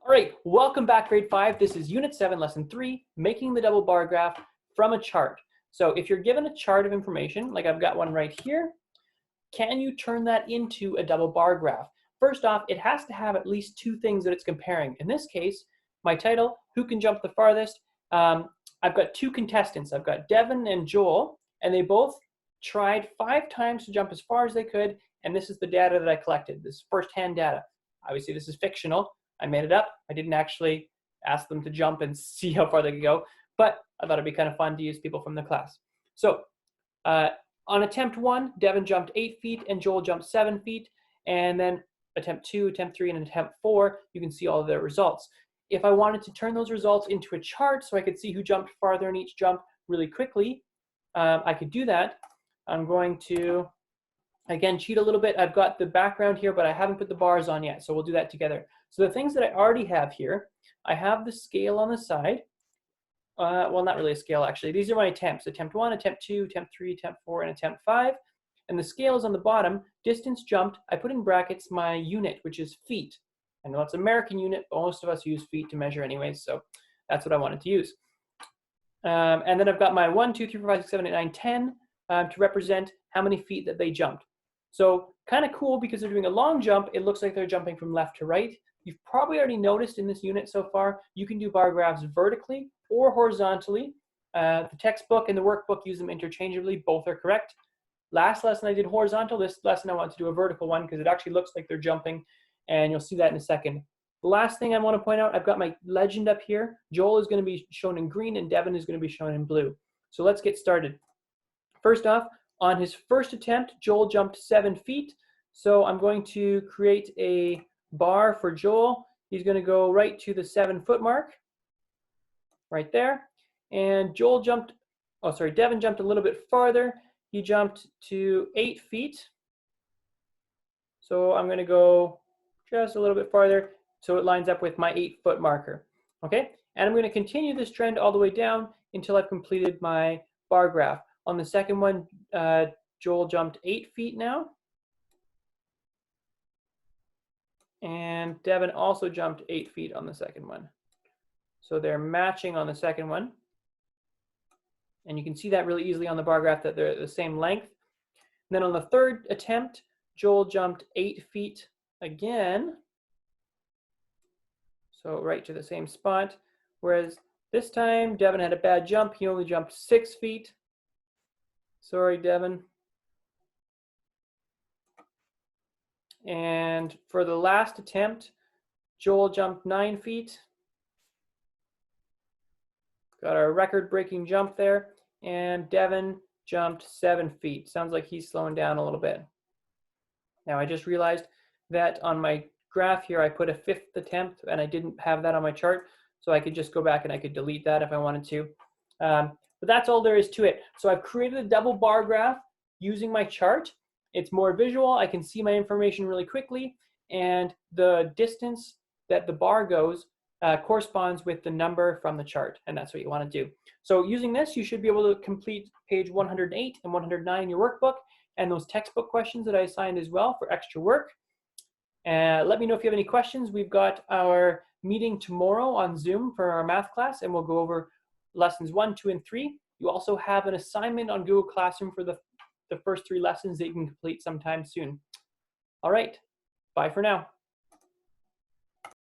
All right, welcome back, grade 5. This is Unit 7, Lesson 3, making the double bar graph from a chart. So if you're given a chart of information, like I've got one right here, can you turn that into a double bar graph? First off, it has to have at least two things that it's comparing. In this case, my title, Who Can Jump the Farthest? I've got two contestants. I've got Devin and Joel, and they both tried 5 times to jump as far as they could, and this is the data that I collected. This is first-hand data. Obviously, this is fictional. I made it up. I didn't actually ask them to jump and see how far they could go, but I thought it'd be kind of fun to use people from the class. So on attempt 1, Devin jumped 8 feet and Joel jumped 7 feet. And then attempt 2, attempt 3, and attempt 4, you can see all of their results. If I wanted to turn those results into a chart so I could see who jumped farther in each jump really quickly, I could do that. I'm going to, again, cheat a little bit. I've got the background here, but I haven't put the bars on yet, so we'll do that together. So the things that I already have here, I have the scale on the side. Well, not really a scale, actually. These are my attempts. Attempt 1, attempt 2, attempt 3, attempt 4, and attempt 5. And the scale is on the bottom. Distance jumped, I put in brackets my unit, which is feet. I know it's American unit, but most of us use feet to measure anyways, so that's what I wanted to use. And then I've got my 1, 2, 3, 4, 5, 6, 7, 8, 9, 10 to represent how many feet that they jumped. So kind of cool because they're doing a long jump. It looks like they're jumping from left to right. You've probably already noticed in this unit so far, you can do bar graphs vertically or horizontally. The textbook and the workbook use them interchangeably. Both are correct. Last lesson I did horizontal. This lesson I want to do a vertical one because it actually looks like they're jumping, and you'll see that in a second. The last thing I want to point out, I've got my legend up here. Joel is going to be shown in green and Devin is going to be shown in blue. So let's get started. First off, on his first attempt, Joel jumped 7 feet. So I'm going to create a bar for Joel. He's going to go right to the 7-foot mark, right there. And Devin jumped a little bit farther. He jumped to 8 feet. So I'm going to go just a little bit farther so it lines up with my 8-foot marker. Okay, and I'm going to continue this trend all the way down until I've completed my bar graph. On the second one, Joel jumped 8 feet now. And Devin also jumped 8 feet on the second one. So they're matching on the second one. And you can see that really easily on the bar graph that they're the same length. And then on the third attempt, Joel jumped 8 feet again. So right to the same spot. Whereas this time, Devin had a bad jump. He only jumped 6 feet. Sorry, Devin. And for the last attempt, Joel jumped 9 feet. Got our record-breaking jump there. And Devin jumped 7 feet. Sounds like he's slowing down a little bit. Now, I just realized that on my graph here, I put a 5th attempt, and I didn't have that on my chart. So I could just go back and I could delete that if I wanted to. But that's all there is to it. So I've created a double bar graph using my chart. It's more visual. I can see my information really quickly. And the distance that the bar goes corresponds with the number from the chart. And that's what you want to do. So using this, you should be able to complete page 108 and 109 in your workbook and those textbook questions that I assigned as well for extra work. Let me know if you have any questions. We've got our meeting tomorrow on Zoom for our math class, and we'll go over lessons 1, 2, and 3. You also have an assignment on Google Classroom for the first 3 lessons that you can complete sometime soon. All right, bye for now.